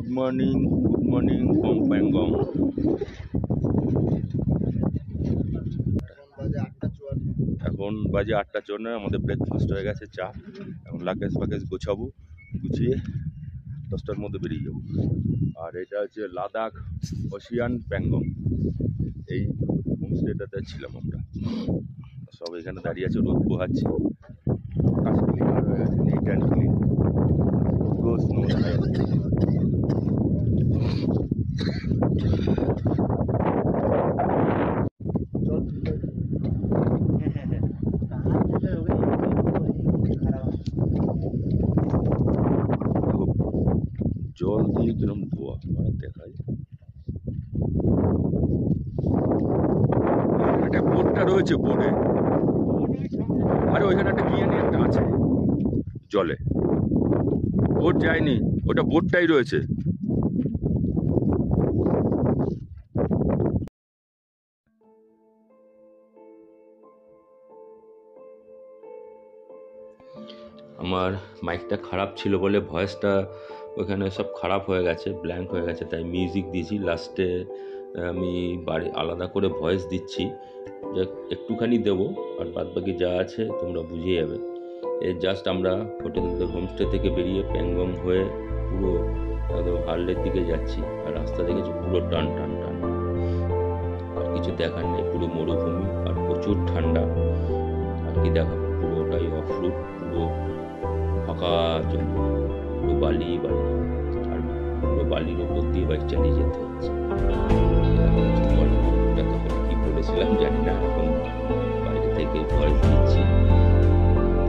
Good morning from Pangong. এখন বাজে 8:54। আমাদের ব্রেকফাস্ট হয়ে গেছে, চা। এখন লাগেজ গোছাবো, গুছিয়ে 10টার মধ্যে বেরিয়ে যাবো। আর এটা হচ্ছে লাদাখ ওশিয়ান প্যাংগং, এই হোমস্টেটাতে ছিলাম আমরা। সব এখানে দাঁড়িয়ে আছে, রোদ পোহাচ্ছে, আকাশ ক্লিয়ার হয়ে গেছে, নিট অ্যান্ড ক্লিন, পুরো স্নো দেখা যাচ্ছে। জল দিয়ে কিরম ধোয়া দেখা যায়। একটা বোটটা রয়েছে, বোটে আরে ওইখানে একটা কি জানি একটা আছে জলে, বোট যায়নি, ওটা বোটটাই রয়েছে। আমার মাইকটা খারাপ ছিল বলে ভয়েসটা ওখানে সব খারাপ হয়ে গেছে, ব্ল্যাঙ্ক হয়ে গেছে, তাই মিউজিক দিয়েছি। লাস্টে আমি বাড়ি আলাদা করে ভয়েস দিচ্ছি, যে একটুখানি দেবো, আর বাদ বাকি যা আছে তোমরা বুঝে যাবে। জাস্ট আমরা হোমস্টে থেকে বেরিয়ে প্যাংগং হয়ে পুরো একদম হার্লের দিকে যাচ্ছি। আর রাস্তা দেখেছি পুরো টান, আর কিছু দেখার নেই, পুরো মরুভূমি আর প্রচুর ঠান্ডা। আর কি দেখাবো, পুরোটাই অফ রুট, পুরো ফাঁকা জমি, পুরো বালি, আর পুরো বালির ওপর দিয়ে বাইক চালিয়ে যেতে হচ্ছে। তখন কি বলেছিলাম জানি না, এখন বাইরে থেকে ভয়েস দিচ্ছি।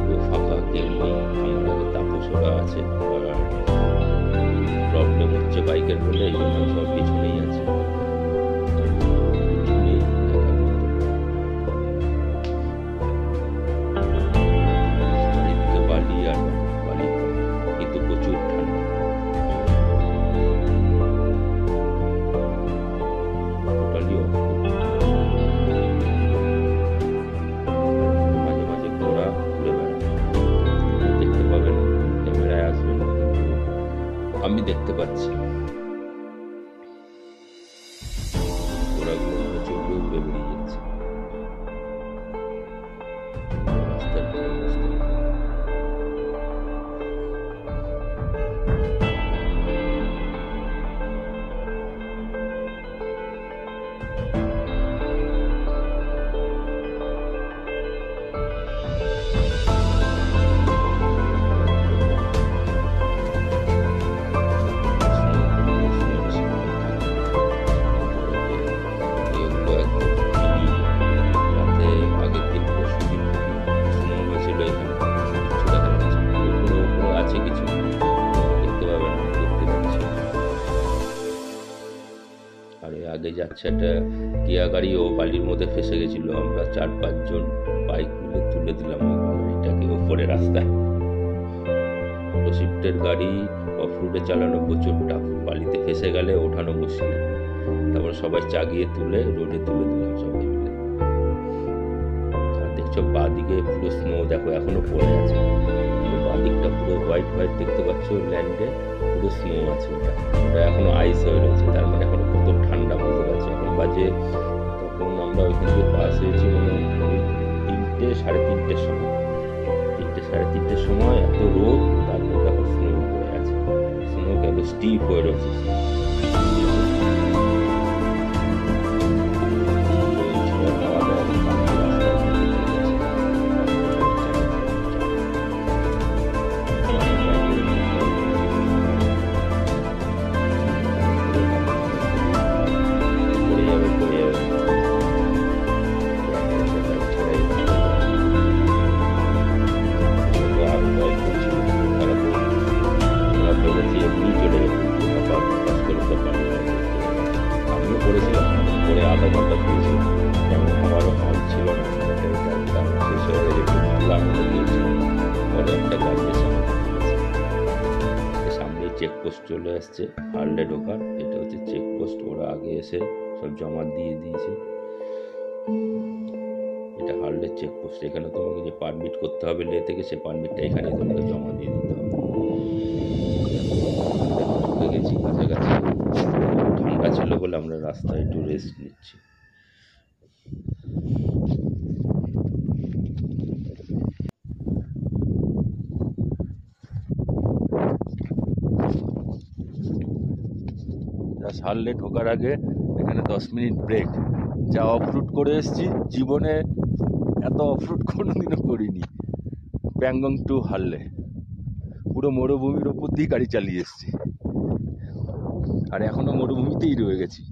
পুরো ফাঁকা, কেউ নেই। আমার আগে তাপসরা আছে, আর প্রবলেম হচ্ছে বাইকের বলে এই জন্য সব পিছনেই আছে। আমি দেখতে পাচ্ছি ঘোড়াগুলো চোখে উড়ে বেরিয়ে যাচ্ছে। আগে যাচ্ছে একটা টিয়া গাড়ি, ও বালির মধ্যে ফেসে গেছিল। আমরা 4-5 জন বাইক মিলে তুলে দিলাম ওই গাড়িটাকে ওপরে রাস্তায়। শিফটের গাড়ি অফ রোডে চালানো প্রচুর টাফ, বালিতে ফেসে গেলে ওঠানো মুশকিল। তারপর সবাই চাগিয়ে তুলে রোডে তুলে দিলাম সবাই মিলে। আর দেখছো বাঁদিকে পুরো স্নো দেখো, এখনো পড়ে আছে। বাঁদিকটা পুরো হোয়াইট দেখতে পাচ্ছ, ল্যান্ডে পুরো স্নো আছে। ওটা এখনো আইস হয়ে রয়েছে, তার মানে এখনো কত ঠান্ডা বুঝতে পারছি। এখন বাজে, তখন আমরা ওইখান থেকে পাস হয়েছি মানে 3টে-3:30 সময়। 3টে-3:30 সময় এত রোদ, তারপর দেখো স্নো পড়ে আছে, স্নো কেন স্টিপ হয়ে রয়েছে। আমিও করেছিলাম, পরে আধা ঘন্টা দিয়েছিলাম, কারণ আমারও হল ছিল না, শেষ হয়ে গেছে, একটু ভালো আনন্দ দিয়েছিলাম। পরে একটা গাড়ি সামনে চেকপোস্ট চলে আসছে হার্লে ঢোকার, এটা হচ্ছে চেকপোস্ট। ওরা আগে এসে সব জমা দিয়ে দিয়েছে। এটা হার্লে চেকপোস্ট, এখানে তোমাকে যে পারমিট করতে হবে লে থেকে, সে পারমিটটা এখানে তোমাকে জমা দিয়ে দিতে হবে। ঢুকে গেছি কাছাকাছি। রাস্তায় একটু রেস্ট নিচ্ছি। হারলে ঢোকার আগে এখানে 10 মিনিট ব্রেক। যা অফরুট করে এসেছি, জীবনে এত অফরুট কোনোদিনও করিনি। প্যাংগং টু হারলে পুরো মরুভূমির ওপর দিয়ে গাড়ি চালিয়ে এসেছি, আর এখনো মরুভূমিতেই রয়ে গেছি।